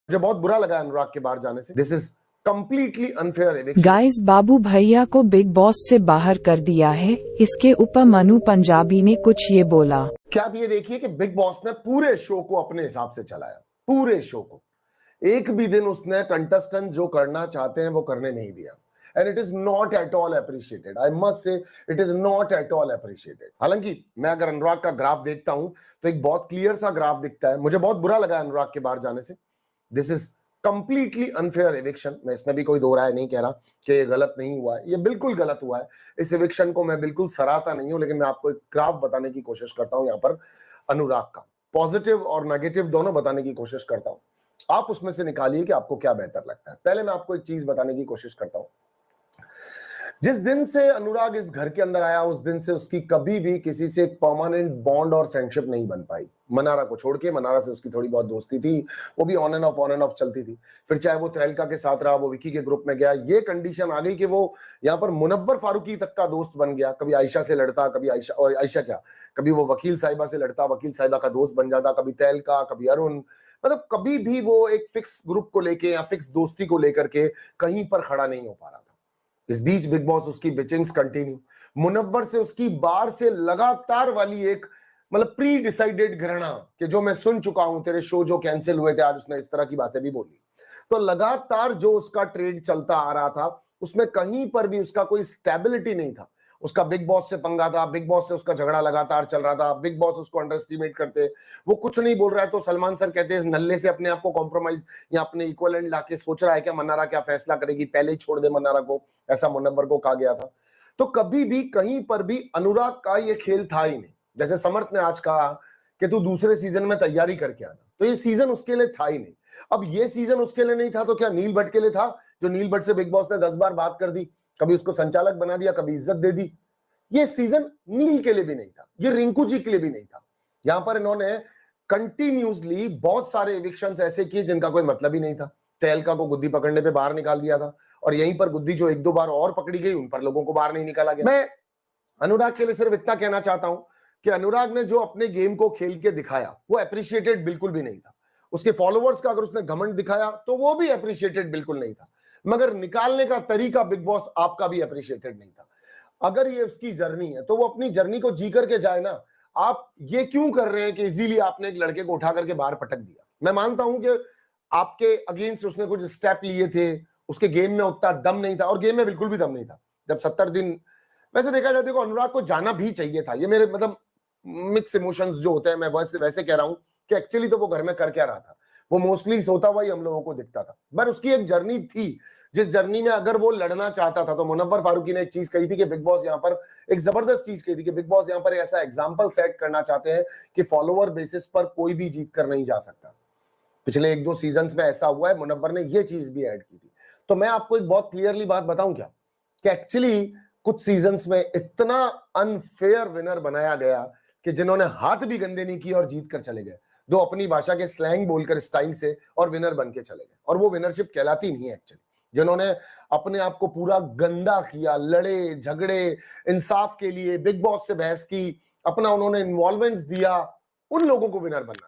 मुझे बहुत बुरा लगा अनुराग के बाहर जाने से। This is completely unfair eviction. Guys, Babu Bhaiya को बिग बॉस से बाहर कर दिया है। इसके ऊपर मनु पंजाबी ने कुछ ये बोला। क्या आप ये देखिए कि बिग बॉस ने पूरे शो को अपने हिसाब से चलाया, पूरे शो को। एक भी दिन उसने कंटेस्टेंट जो करना चाहते हैं वो करने नहीं दिया। And it is not at all appreciated, I must say it is not at all appreciated. हालांकि मैं अगर अनुराग का ग्राफ देखता हूं तो एक बहुत क्लियर सा ग्राफ दिखता है। मुझे बहुत बुरा लगा अनुराग के बाहर जाने से। This is completely unfair eviction. मैं इसमें भी कोई दो राय नहीं कह रहा कि ये गलत नहीं हुआ है, ये बिल्कुल गलत हुआ है। इस एविक्शन को मैं बिल्कुल सराहता नहीं हूं, लेकिन मैं आपको एक ग्राफ बताने की कोशिश करता हूं यहाँ पर अनुराग का। पॉजिटिव और नेगेटिव दोनों बताने की कोशिश करता हूं, आप उसमें से निकालिए कि आपको क्या बेहतर लगता है। पहले मैं आपको एक चीज बताने की कोशिश करता हूं। जिस दिन से अनुराग इस घर के अंदर आया उस दिन से उसकी कभी भी किसी से एक परमानेंट बॉन्ड और फ्रेंडशिप नहीं बन पाई। मनारा को छोड़ के, मनारा से उसकी थोड़ी बहुत दोस्ती थी, वो भी ऑन एंड ऑफ चलती थी। फिर चाहे वो तहलका के साथ रहा, वो विकी के ग्रुप में गया, ये कंडीशन आ गई कि वो यहाँ पर मुनव्वर फारूकी तक का दोस्त बन गया। कभी आयशा से लड़ता, कभी आयशा क्या, कभी वो वकील साहिबा से लड़ता, वकील साहिबा का दोस्त बन जाता, कभी तहलका, कभी अरुण। मतलब कभी भी वो एक फिक्स ग्रुप को लेके या फिक्स दोस्ती को लेकर के कहीं पर खड़ा नहीं हो पा रहा था। इस बीच बिग बॉस उसकी बिचिंग्स कंटिन्यू। मुनव्वर से उसकी बार से लगातार वाली एक मतलब प्री डिसाइडेड घृणा कि जो मैं सुन चुका हूं, तेरे शो जो कैंसिल हुए थे, आज उसने इस तरह की बातें भी बोली। तो लगातार जो उसका ट्रेड चलता आ रहा था उसमें कहीं पर भी उसका कोई स्टेबिलिटी नहीं था। उसका बिग बॉस से पंगा था, बिग बॉस से उसका झगड़ा लगातार चल रहा था, बिग बॉस उसको अंडर एस्टिमेट करते, वो कुछ नहीं बोल रहा है तो सलमान सर कहते हैं नल्ले से अपने आप को कॉम्प्रोमाइज या अपने इक्वलेंट लाके सोच रहा है क्या मन्नारा क्या फैसला करेगी, पहले ही छोड़ दे मन्नारा को, ऐसा मुनव्वर को कहा गया था। तो कभी भी कहीं पर भी अनुराग का ये खेल था ही नहीं। जैसे समर्थ ने आज कहा कि तू दूसरे सीजन में तैयारी करके आना, तो ये सीजन उसके लिए था ही नहीं। अब ये सीजन उसके लिए नहीं था तो क्या नील भट्ट के लिए था, जो नील भट्ट से बिग बॉस ने 10 बार बात कर दी, कभी उसको संचालक बना दिया, कभी इज्जत दे दी। ये सीजन नील के लिए भी नहीं था, ये रिंकू जी के लिए भी नहीं था। यहां पर इन्होंने कंटिन्यूसली बहुत सारे एविक्शंस ऐसे किए जिनका कोई मतलब ही नहीं था। तहलका को गुद्दी पकड़ने पे बाहर निकाल दिया था, और यहीं पर गुद्दी जो एक दो बार और पकड़ी गई उन पर लोगों को बाहर नहीं निकाला गया। मैं अनुराग के लिए सिर्फ इतना कहना चाहता हूं कि अनुराग ने जो अपने गेम को खेल के दिखाया वो अप्रिशिएटेड बिल्कुल भी नहीं था। उसके फॉलोअर्स का अगर उसने घमंड दिखाया तो वो भी अप्रिशिएटेड बिल्कुल नहीं था। मगर निकालने का तरीका बिग बॉस आपका भी अप्रिशिएटेड नहीं था। अगर ये उसकी जर्नी है तो वो अपनी जर्नी को जी करके जाए ना। आप ये क्यों कर रहे हैं कि इजीली आपने एक लड़के को उठा करके बाहर पटक दिया। मैं मानता हूं कि आपके अगेंस्ट उसने कुछ स्टेप लिए थे, उसके गेम में उतना दम नहीं था, और गेम में बिल्कुल भी दम नहीं था। जब 70 दिन, वैसे देखा जाए देखो अनुराग को जाना भी चाहिए था। ये मेरे मतलब मिक्स इमोशंस जो होते हैं, मैं वैसे कह रहा हूं कि एक्चुअली तो वो घर में कर क्या रहा था, वो मोस्टली सोता हुआ ही हम लोगों को दिखता था। पर उसकी एक जर्नी थी, जिस जर्नी में अगर वो लड़ना चाहता था तो मुनव्वर फारूकी ने एक चीज कही थी कि बिग बॉस यहाँ पर एक जबरदस्त चीज कही थी कि बिग बॉस यहाँ पर ऐसा एग्जाम्पल सेट करना चाहते हैं कि फॉलोअर बेसिस पर कोई भी जीत कर नहीं जा सकता। पिछले एक दो सीजन्स में ऐसा हुआ है, मुनव्वर ने ये चीज भी ऐड की थी। तो मैं आपको एक बहुत क्लियरली बात बताऊं क्या, कि एक्चुअली कुछ सीजन्स में इतना अनफेयर विनर बनाया गया कि जिन्होंने हाथ भी गंदे नहीं किए और जीत कर चले गए, दो अपनी भाषा के स्लैंग बोलकर स्टाइल से, और विनर बन के चले गए। और वो विनरशिप कहलाती नहीं है एक्चुअली। जिन्होंने अपने आप को पूरा गंदा किया, लड़े झगड़े, इंसाफ के लिए बिग बॉस से बहस की, अपना उन्होंने इन्वॉल्वेंस दिया, उन लोगों को विनर बनना